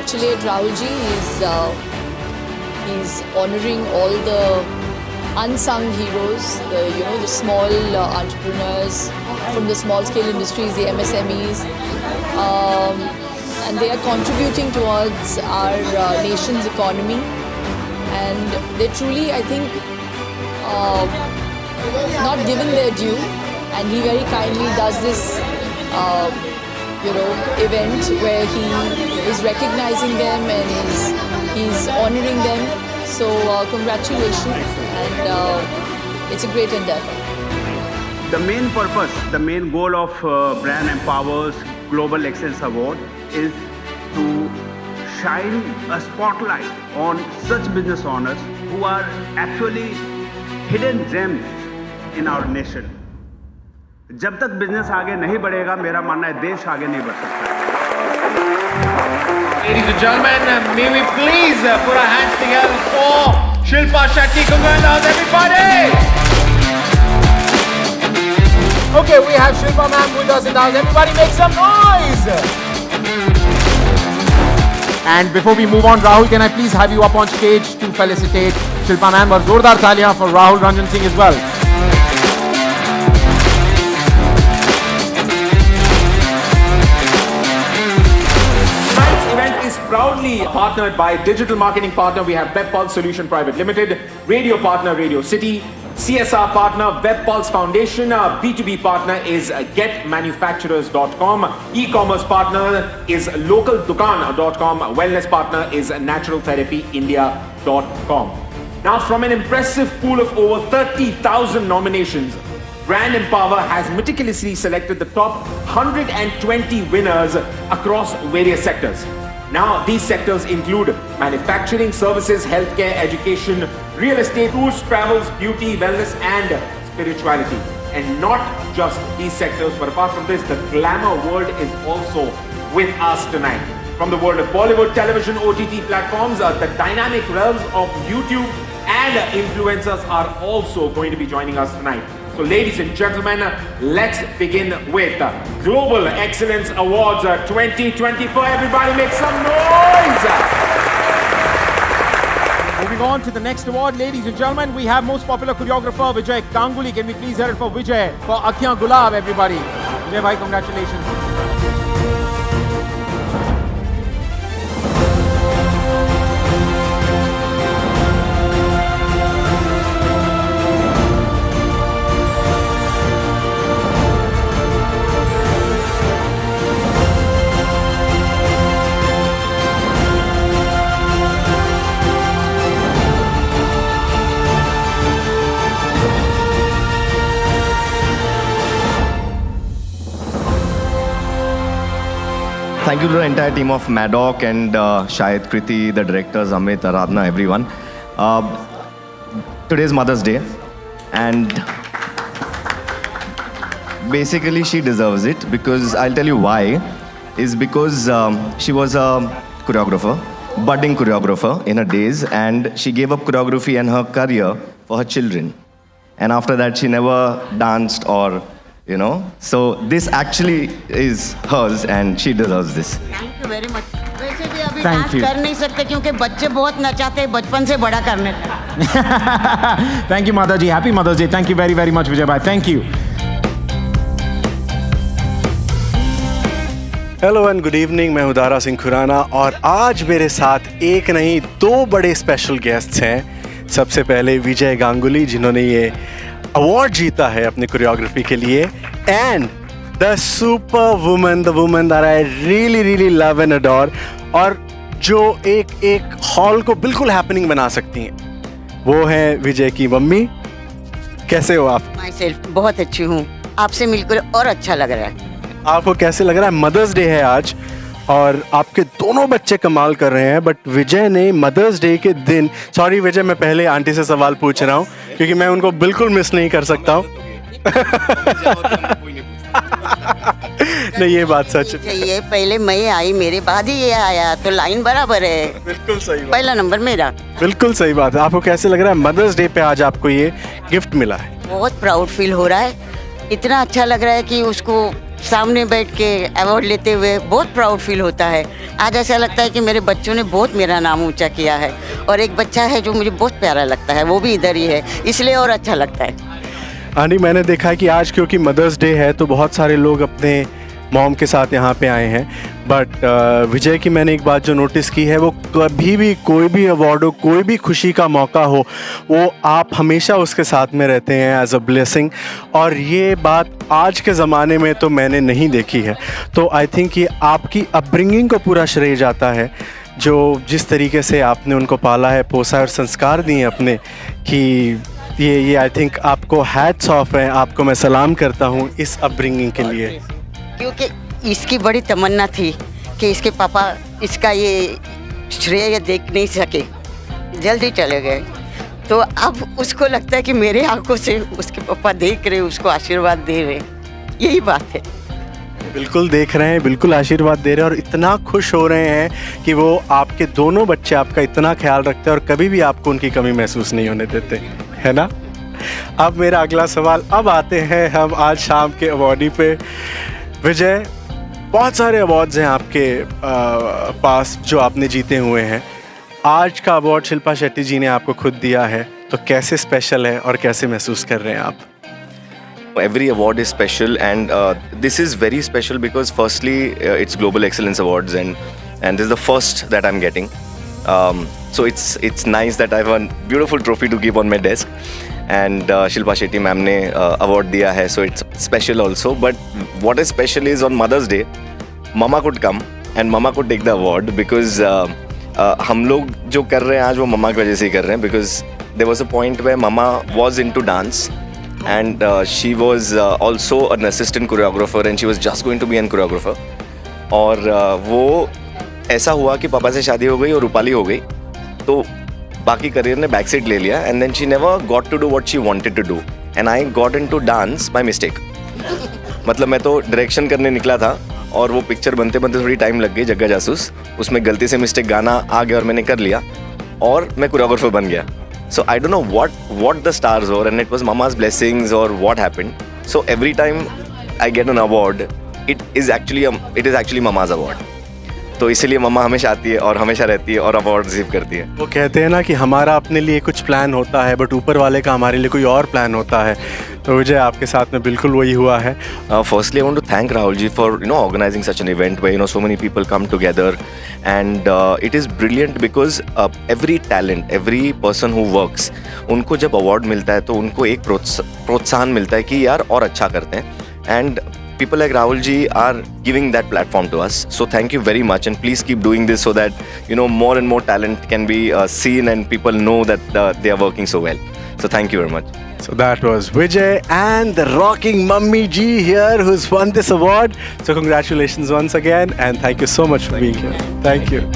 congratulate Rahulji. He's honouring all the unsung heroes, the small entrepreneurs from the small scale industries, the MSMEs, and they are contributing towards our nation's economy. And they truly, I think, not given their due. And he very kindly does this, event where he is recognizing them and he's honouring them. So congratulations, and it's a great endeavour. The main purpose, the main goal of Brand Empowers Global Excellence Award is to shine a spotlight on such business owners who are actually hidden gems in our nation. जब तक business आगे नहीं बढ़ेगा, मेरा मानना है देश आगे नहीं बढ़ सकता. Ladies and gentlemen, may we please put our hands together for Shilpa Shetty. Congratulations, everybody! Okay, we have Shilpa ma'am with us in the house. Everybody make some noise! And before we move on, Rahul, can I please have you up on stage to felicitate Shilpa ma'am? और जोरदार तालियां for Rahul Ranjan Singh as well. Proudly partnered by digital marketing partner, we have WebPulse Solution Private Limited, radio partner Radio City, CSR partner WebPulse Foundation, B2B partner is GetManufacturers.com, e-commerce partner is LocalDukan.com, wellness partner is NaturalTherapyIndia.com. Now, from an impressive pool of over 30,000 nominations, Brand Empower has meticulously selected the top 120 winners across various sectors. Now, these sectors include manufacturing, services, healthcare, education, real estate, tours, travels, beauty, wellness, and spirituality. And not just these sectors, but apart from this, the glamour world is also with us tonight. From the world of Bollywood, television, OTT platforms, the dynamic realms of YouTube and influencers are also going to be joining us tonight. So ladies and gentlemen, let's begin with Global Excellence Awards 2024. Everybody make some noise! Moving on to the next award, ladies and gentlemen, we have most popular choreographer Vijay Ganguly. Can we please hear it for Vijay, for Akhyan Gulab, everybody. Vijay bhai, congratulations. Thank you to the entire team of Maddock and Shahid, Kriti, the directors, Amit, Aradhana, everyone. Today is Mother's Day, and basically she deserves it because I'll tell you why. Is because she was a choreographer, budding choreographer in her days, and she gave up choreography and her career for her children. And after that, she never danced or so this actually is hers and she deserves this. Thank you very much. वैसे भी अभी dance कर नहीं सकते क्योंकि बच्चे बहुत नचाते हैं बचपन से बड़ा करने तक. Thank you, Mother Ji. Happy Mother's Day. Thank you very, very much, Vijay bhai. Thank you. Hello and good evening, मैं हूं दारा सिंह खुराना और आज मेरे साथ एक नहीं दो बड़े स्पेशल गेस्ट्स हैं. सबसे पहले विजय गांगुली जिन्होंने ये अवार्ड जीता है अपनी कोरियोग्राफी के लिए, and the super woman, the woman that I really really love and adore, और जो एक हॉल को बिल्कुल हैपनिंग बना सकती हैं, वो है विजय की मम्मी. कैसे हो आप? माई सेल्फ बहुत अच्छी हूँ, आपसे मिलकर और अच्छा लग रहा है. आपको कैसे लग रहा है? मदर्स डे है आज और आपके दोनों बच्चे कमाल कर रहे हैं, बट विजय ने मदर्स डे के दिन, सॉरी विजय मैं पहले आंटी से सवाल पूछ रहा हूँ क्योंकि मैं उनको बिल्कुल मिस नहीं कर सकता हूँ. नहीं ये बात सच है. ये पहले मैं आई, मेरे बाद ही ये आया, तो लाइन बराबर है. बिल्कुल सही बात. पहला नंबर मेरा. बिल्कुल सही बात है. आपको कैसे लग रहा है मदर्स डे पे आज आपको ये गिफ्ट मिला है? बहुत प्राउड फील हो रहा है. इतना अच्छा लग रहा है कि उसको सामने बैठ के अवार्ड लेते हुए बहुत प्राउड फील होता है। आज ऐसा लगता है कि मेरे बच्चों ने बहुत मेरा नाम ऊंचा किया है, और एक बच्चा है जो मुझे बहुत प्यारा लगता है, वो भी इधर ही है, इसलिए और अच्छा लगता है। आंटी, मैंने देखा है कि आज क्योंकि मदर्स डे है तो बहुत सारे लोग अपने मॉम के साथ यहाँ पे आए हैं, बट विजय की मैंने एक बात जो नोटिस की है, वो कभी भी कोई भी अवार्ड हो, कोई भी खुशी का मौका हो, वो आप हमेशा उसके साथ में रहते हैं एज अ ब्लेसिंग, और ये बात आज के ज़माने में तो मैंने नहीं देखी है। तो आई थिंक ये आपकी अपब्रिंगिंग को पूरा श्रेय जाता है, जो जिस तरीके से आपने उनको पाला है, पोसा और संस्कार दिए अपने, कि ये आई थिंक आपको हैट्स ऑफ है, आपको मैं सलाम करता हूँ इस अपब्रिंगिंग के लिए। क्योंकि इसकी बड़ी तमन्ना थी कि इसके पापा इसका ये श्रेय देख नहीं सके, जल्दी चले गए, तो अब उसको लगता है कि मेरे आंखों से उसके पापा देख रहे, उसको आशीर्वाद दे रहे, यही बात है। बिल्कुल देख रहे हैं, बिल्कुल आशीर्वाद दे रहे हैं, और इतना खुश हो रहे हैं कि वो आपके दोनों बच्चे आपका इतना ख्याल रखते हैं और कभी भी आपको उनकी कमी महसूस नहीं होने देते, है ना। अब मेरा अगला सवाल, अब आते हैं हम आज शाम के अवार्डी पे। विजय, बहुत सारे अवार्ड्स हैं आपके पास जो आपने जीते हुए हैं। आज का अवार्ड शिल्पा शेट्टी जी ने आपको खुद दिया है, तो कैसे स्पेशल है और कैसे महसूस कर रहे हैं आप? Every award is special, and this is very special because firstly it's Global Excellence Awards, and this is the first that I'm getting. So it's nice that I have a beautiful trophy to keep on my desk, and Shilpa Shetty ma'am ने award दिया है, so it's special also. But what is special is on Mother's Day, Mama could come and Mama could take the award because हम लोग जो कर रहे हैं आज वो मम्मा की वजह से ही कर रहे हैं, because there was a point where Mama was into dance. And she was also an assistant choreographer, and she was just going to be an choreographer. और वो ऐसा हुआ कि पापा से शादी हो गई और रूपाली हो गई, तो बाकी करियर ने बैक सीट ले लिया, and then she never got to do what she wanted to do, and I got into dance by mistake. मतलब मैं तो डायरेक्शन करने निकला था और वो पिक्चर बनते बनते थोड़ी टाइम लग गई, जग्गा जासूस, उसमें गलती से मिस्टेक गाना आ गया और मैंने कर लिया और मैं कोरियोग्राफर बन गया. So I don't know what the stars were, and it was Mama's blessings or what happened. So every time I get an award, it is actually Mama's award. तो इसीलिए मम्मा हमेशा आती है और हमेशा रहती है और अवार्ड रिसीव करती है. वो कहते हैं ना कि हमारा अपने लिए कुछ प्लान होता है, बट ऊपर वाले का हमारे लिए कोई और प्लान होता है. तो विजय, आपके साथ में बिल्कुल वही हुआ है. Firstly, I want to thank Rahul ji for organizing such an event where so many people come together, and it is brilliant because every talent, every person who works, उनको जब award मिलता है तो उनको एक प्रोत्साहन मिलता है कि यार और अच्छा करते हैं, and people like Rahul ji are giving that platform to us. So thank you very much, and please keep doing this so that more and more talent can be seen and people know that they are working so well. So thank you very much. So that was Vijay and the rocking Mummy Ji here who's won this award. So congratulations once again, and thank you so much for being here. Thank you.